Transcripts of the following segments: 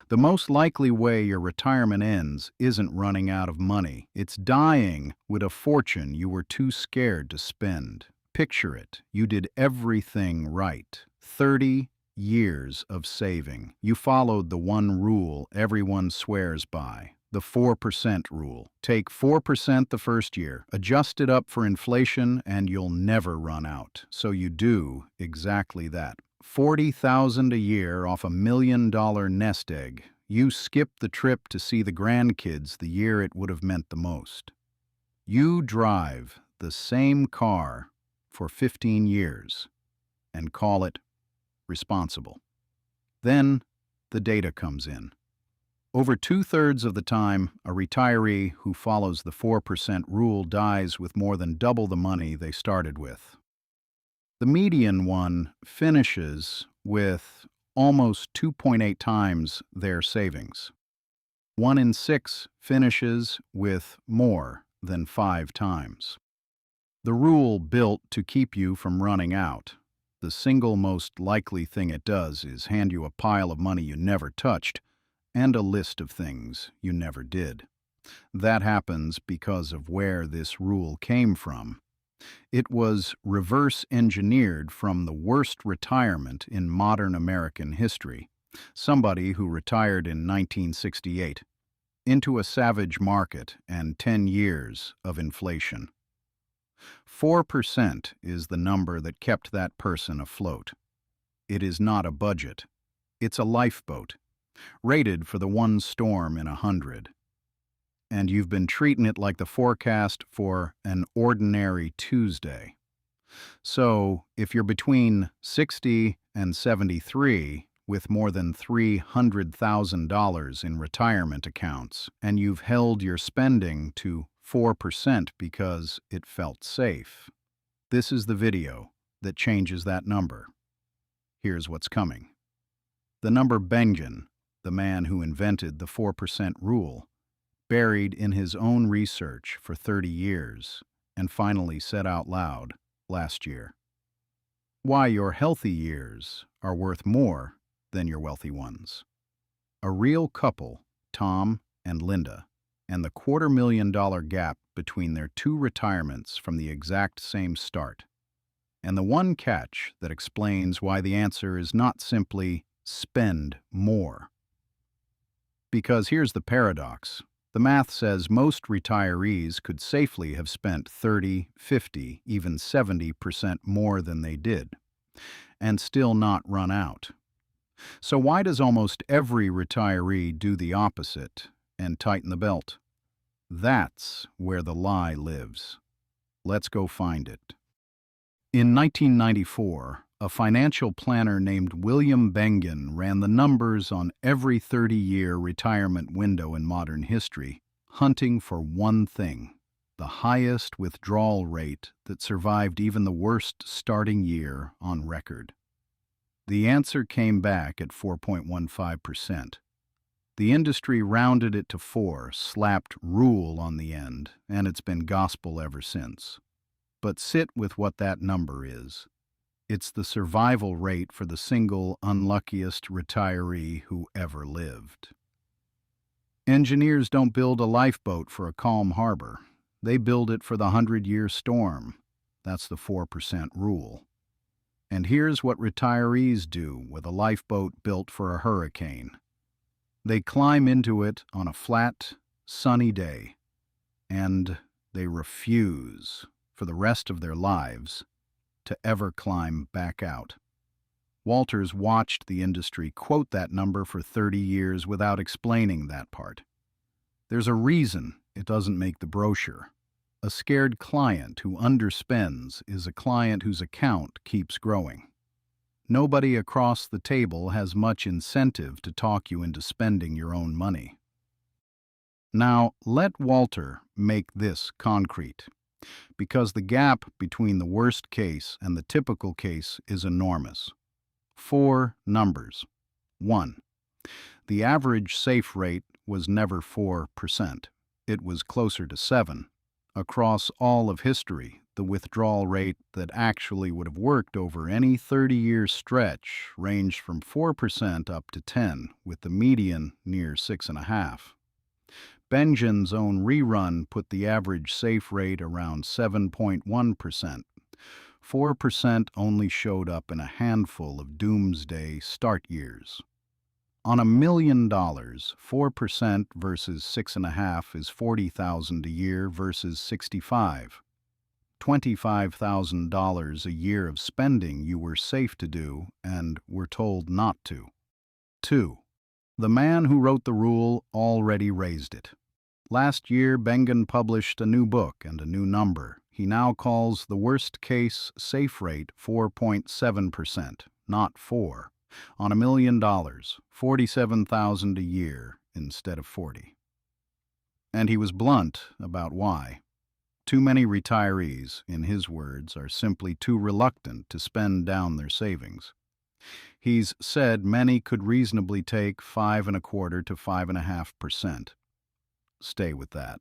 The most likely way your retirement ends isn't running out of money. It's dying with a fortune you were too scared to spend. Picture it. You did everything right. 30 years of saving. You followed the one rule everyone swears by. The 4% rule. Take 4% the first year, adjust it up for inflation, and you'll never run out. So you do exactly that. 40,000 a year off $1 million nest egg. You skip the trip to see the grandkids the year it would have meant the most. You drive the same car for 15 years and call it responsible. Then the data comes in. Over 2/3 of the time, a retiree who follows the 4% rule dies with more than double the money they started with. The median one finishes with almost 2.8 times their savings. 1 in 6 finishes with more than 5 times. The rule built to keep you from running out. The single most likely thing it does is hand you a pile of money you never touched and a list of things you never did. That happens because of where this rule came from. It was reverse engineered from the worst retirement in modern American history, somebody who retired in 1968, into a savage market and 10 years of inflation. 4% is the number that kept that person afloat. It is not a budget. It's a lifeboat, rated for the one storm in 100. And you've been treating it like the forecast for an ordinary Tuesday. So, if you're between 60 and 73 with more than $300,000 in retirement accounts, and you've held your spending to 4% because it felt safe, this is the video that changes that number. Here's what's coming. The number Bengen, the man who invented the 4% rule, buried in his own research for 30 years, and finally said out loud last year, why your healthy years are worth more than your wealthy ones. A real couple, Tom and Linda, and the $250,000 gap between their 2 retirements from the exact same start. And the one catch that explains why the answer is not simply spend more. Because here's the paradox. The math says most retirees could safely have spent 30, 50, even 70% more than they did, and still not run out. So why does almost every retiree do the opposite and tighten the belt? That's where the lie lives. Let's go find it. In 1994, a financial planner named William Bengen ran the numbers on every 30-year retirement window in modern history, hunting for one thing: the highest withdrawal rate that survived even the worst starting year on record. The answer came back at 4.15%. The industry rounded it to 4, slapped rule on the end, and it's been gospel ever since. But sit with what that number is. It's the survival rate for the single unluckiest retiree who ever lived. Engineers don't build a lifeboat for a calm harbor. They build it for the 100-year storm. That's the 4% rule. And here's what retirees do with a lifeboat built for a hurricane. They climb into it on a flat, sunny day, and they refuse, for the rest of their lives, to ever climb back out. Walters watched the industry quote that number for 30 years without explaining that part. There's a reason it doesn't make the brochure. A scared client who underspends is a client whose account keeps growing. Nobody across the table has much incentive to talk you into spending your own money. Now, let Walter make this concrete, because the gap between the worst case and the typical case is enormous. 4 numbers. 1. The average safe rate was never 4%. It was closer to 7, Across all of history, the withdrawal rate that actually would have worked over any 30-year stretch ranged from 4% up to 10, with the median near 6.5. Bengen's own rerun put the average safe rate around 7.1%. 4% only showed up in a handful of doomsday start years. On $1 million, 4% versus 6.5 is 40,000 a year versus 65. $25,000 a year of spending you were safe to do and were told not to. 2. The man who wrote the rule already raised it. Last year, Bengen published a new book and a new number. He now calls the worst-case safe rate 4.7%, not 4. On $1 million, 47,000 a year instead of 40. And he was blunt about why. Too many retirees, in his words, are simply too reluctant to spend down their savings. He's said many could reasonably take 5.25% to 5.5%. Stay with that.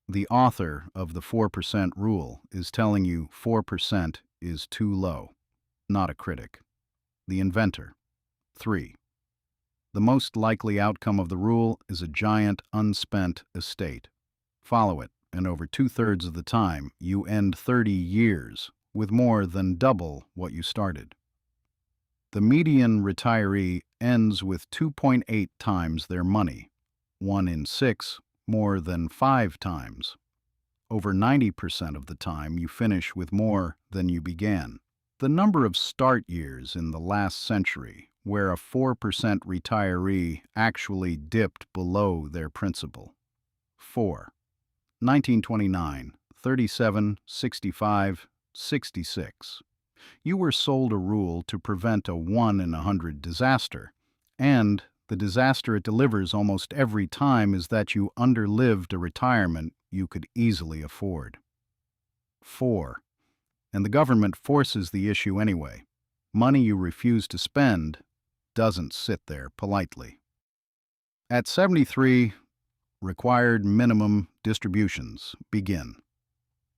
The author of the 4% rule is telling you 4% is too low, not a critic. The inventor. 3. The most likely outcome of the rule is a giant unspent estate. Follow it, and over 2/3 of the time, you end 30 years with more than double what you started. The median retiree ends with 2.8 times their money, 1 in 6 more than 5 times. Over 90% of the time, you finish with more than you began. The number of start years in the last century where a 4% retiree actually dipped below their principal. 4. 1929, 37, 65, 66. You were sold a rule to prevent a 1 in 100 disaster, and the disaster it delivers almost every time is that you underlived a retirement you could easily afford. 4. And the government forces the issue anyway. Money you refuse to spend doesn't sit there politely. At 73, required minimum distributions begin.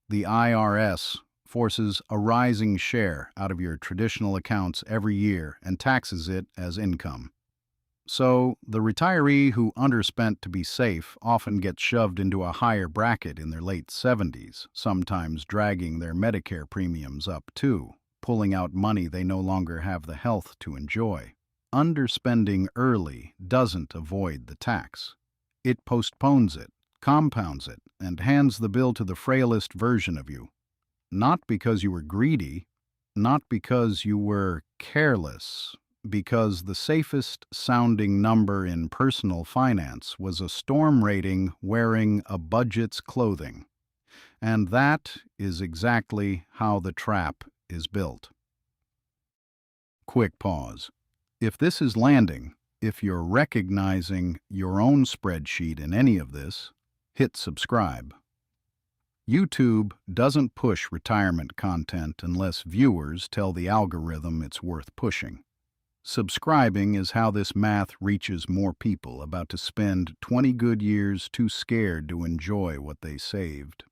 The IRS forces a rising share out of your traditional accounts every year and taxes it as income. So, the retiree who underspent to be safe often gets shoved into a higher bracket in their late 70s, sometimes dragging their Medicare premiums up too, pulling out money they no longer have the health to enjoy. Underspending early doesn't avoid the tax. It postpones it, compounds it, and hands the bill to the frailest version of you. Not because you were greedy, not because you were careless, because the safest sounding number in personal finance was a storm rating wearing a budget's clothing. And that is exactly how the trap is built. Quick pause. If this is landing, if you're recognizing your own spreadsheet in any of this, hit subscribe. YouTube doesn't push retirement content unless viewers tell the algorithm it's worth pushing. Subscribing is how this math reaches more people about to spend 20 good years too scared to enjoy what they saved.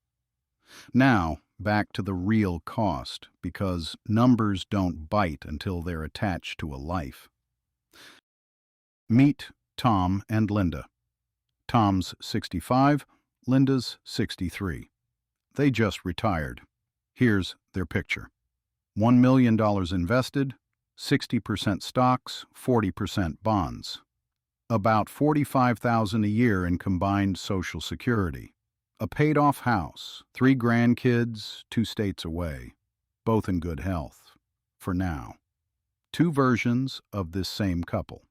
Now, back to the real cost, because numbers don't bite until they're attached to a life. Meet Tom and Linda. Tom's 65, Linda's 63. They just retired. Here's their picture. $1 million invested, 60% stocks, 40% bonds. About $45,000 a year in combined Social Security. A paid-off house, 3 grandkids, 2 states away. Both in good health. For now. 2 versions of this same couple.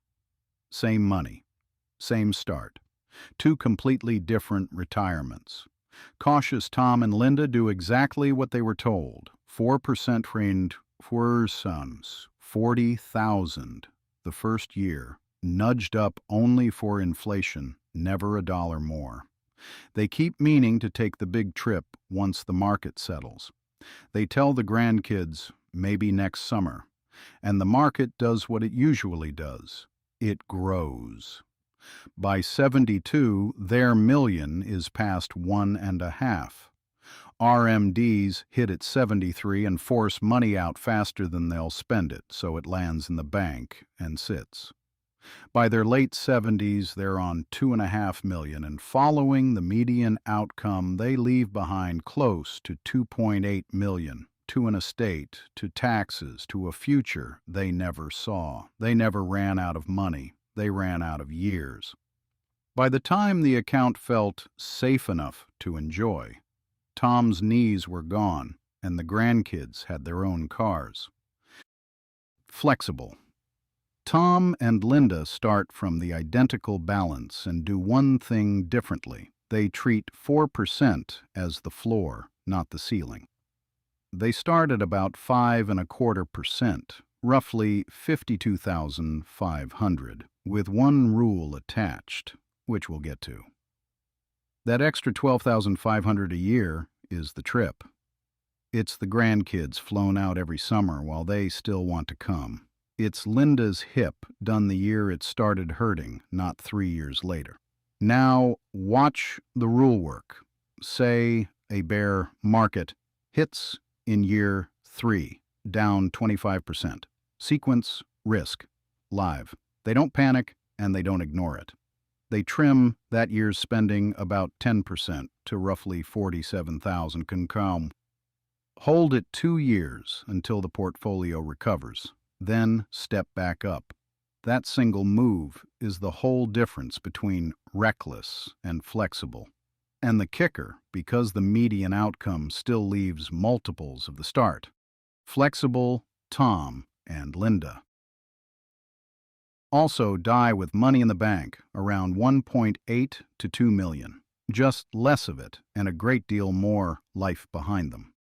Same money. Same start. 2 completely different retirements. Cautious Tom and Linda do exactly what they were told. 4% trained for sons. 40,000 the first year, nudged up only for inflation, never a dollar more. They keep meaning to take the big trip once the market settles. They tell the grandkids, maybe next summer, and the market does what it usually does. It grows. By 72, their million is past 1.5. RMDs hit at 73 and force money out faster than they'll spend it, so it lands in the bank and sits. By their late 70s, they're on 2.5 million, and following the median outcome, they leave behind close to 2.8 million, to an estate, to taxes, to a future they never saw. They never ran out of money. They ran out of years. By the time the account felt safe enough to enjoy, Tom's knees were gone, and the grandkids had their own cars. Flexible. Tom and Linda start from the identical balance and do one thing differently. They treat 4% as the floor, not the ceiling. They start at about 5.25%, roughly $52,500, with one rule attached, which we'll get to. That extra $12,500 a year is the trip. It's the grandkids flown out every summer while they still want to come. It's Linda's hip done the year it started hurting, not 3 years later. Now, watch the rule work. Say a bear market hits in year 3, down 25%. Sequence, risk, live. They don't panic and they don't ignore it. They trim that year's spending about 10% to roughly $47,000 can come. Hold it 2 years until the portfolio recovers. Then step back up. That single move is the whole difference between reckless and flexible. And the kicker, because the median outcome still leaves multiples of the start. Flexible, Tom and Linda. Also die with money in the bank, around 1.8 to 2 million. Just less of it, and a great deal more life behind them.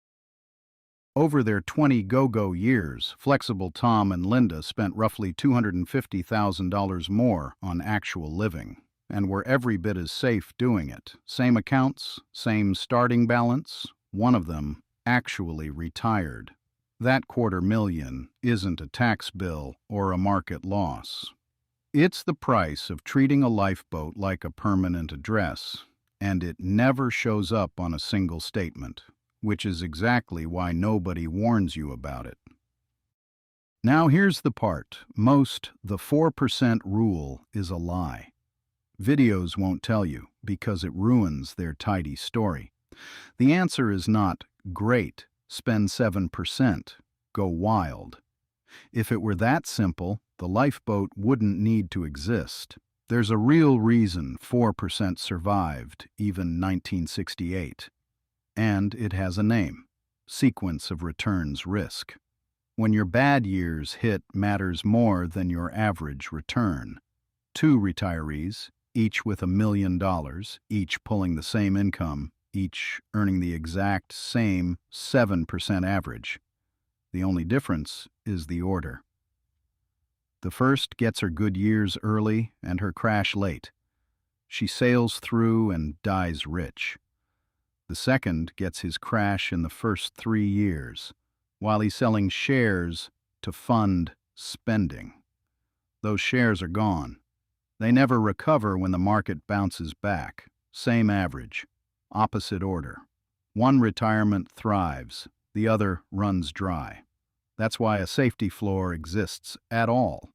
Over their 20 go-go years, Flexible Tom and Linda spent roughly $250,000 more on actual living, and were every bit as safe doing it. Same accounts, same starting balance. One of them actually retired. That $250,000 isn't a tax bill or a market loss. It's the price of treating a lifeboat like a permanent address, and it never shows up on a single statement, which is exactly why nobody warns you about it. Now here's the part. The 4% rule is a lie. Videos won't tell you, because it ruins their tidy story. The answer is not, great, spend 7%, go wild. If it were that simple, the lifeboat wouldn't need to exist. There's a real reason 4% survived, even 1968. And it has a name: sequence of returns risk. When your bad years hit matters more than your average return. 2 retirees, each with $1 million, each pulling the same income, each earning the exact same 7% average. The only difference is the order. The first gets her good years early and her crash late. She sails through and dies rich. The second gets his crash in the first 3 years, while he's selling shares to fund spending. Those shares are gone. They never recover when the market bounces back. Same average, opposite order. One retirement thrives, the other runs dry. That's why a safety floor exists at all.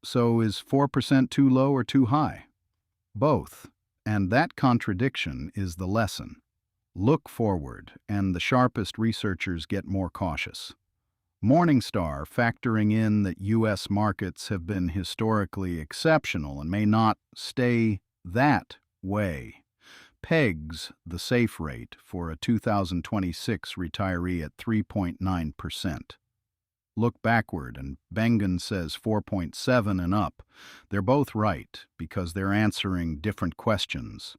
So is 4% too low or too high? Both, and that contradiction is the lesson. Look forward, and the sharpest researchers get more cautious. Morningstar, factoring in that U.S. markets have been historically exceptional and may not stay that way, pegs the safe rate for a 2026 retiree at 3.9%. Look backward, and Bengen says 4.7 and up. They're both right, because they're answering different questions.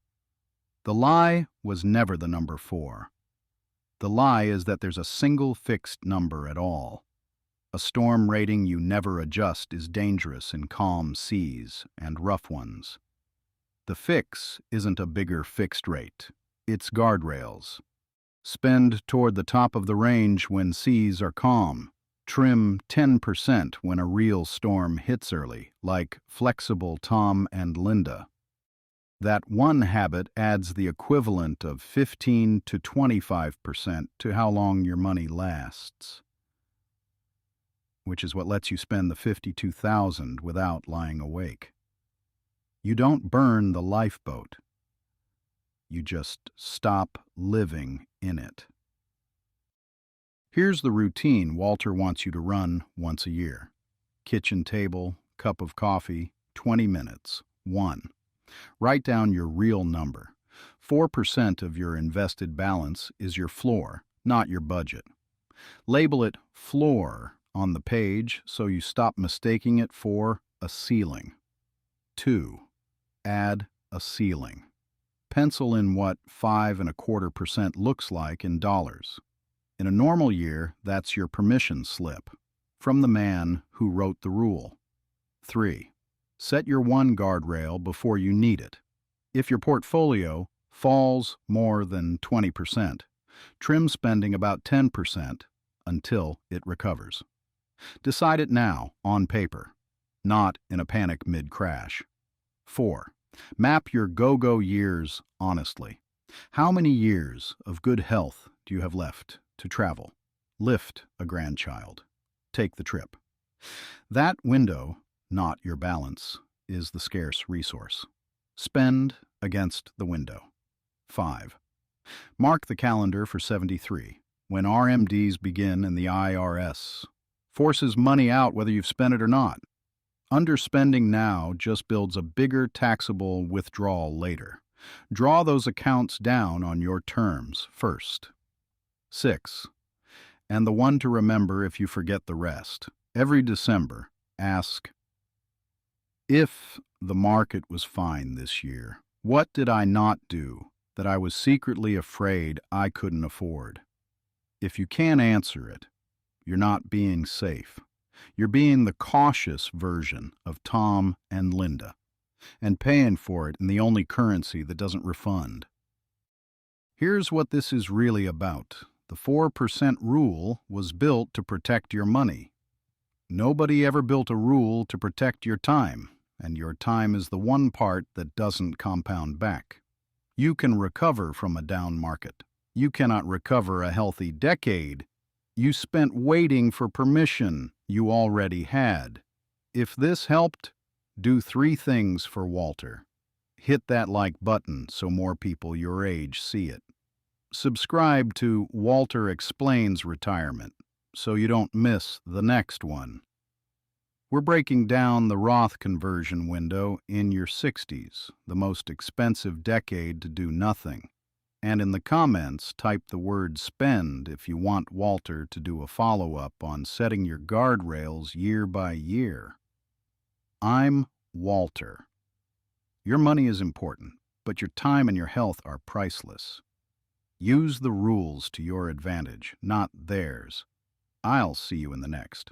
The lie was never the number 4. The lie is that there's a single fixed number at all. A storm rating you never adjust is dangerous in calm seas and rough ones. The fix isn't a bigger fixed rate. It's guardrails. Spend toward the top of the range when seas are calm. Trim 10% when a real storm hits early, like Flexible Tom and Linda. That one habit adds the equivalent of 15 to 25% to how long your money lasts, which is what lets you spend the $52,000 without lying awake. You don't burn the lifeboat. You just stop living in it. Here's the routine Walter wants you to run once a year. Kitchen table, cup of coffee, 20 minutes. 1. Write down your real number. 4% of your invested balance is your floor, not your budget. Label it floor on the page so you stop mistaking it for a ceiling. 2. Add a ceiling. Pencil in what 5.25% looks like in dollars. In a normal year, that's your permission slip from the man who wrote the rule. 3. Set your one guardrail before you need it. If your portfolio falls more than 20%, trim spending about 10% until it recovers. Decide it now, on paper, not in a panic mid-crash. 4. Map your go-go years honestly. How many years of good health do you have left to travel, lift a grandchild, take the trip? That window, not your balance, is the scarce resource. Spend against the window. 5. Mark the calendar for 73, when RMDs begin and the IRS forces money out whether you've spent it or not. Underspending now just builds a bigger taxable withdrawal later. Draw those accounts down on your terms first. 6. And the one to remember if you forget the rest. Every December, ask, if the market was fine this year, what did I not do that I was secretly afraid I couldn't afford? If you can't answer it, you're not being safe. You're being the cautious version of Tom and Linda, and paying for it in the only currency that doesn't refund. Here's what this is really about. The 4% rule was built to protect your money. Nobody ever built a rule to protect your time, and your time is the one part that doesn't compound back. You can recover from a down market. You cannot recover a healthy decade you spent waiting for permission you already had. If this helped, do 3 things for Walter. Hit that like button so more people your age see it. Subscribe to Walter Explains Retirement so you don't miss the next one. We're breaking down the Roth conversion window in your 60s, the most expensive decade to do nothing. And in the comments, type the word spend if you want Walter to do a follow-up on setting your guardrails year by year. I'm Walter. Your money is important, but your time and your health are priceless. Use the rules to your advantage, not theirs. I'll see you in the next.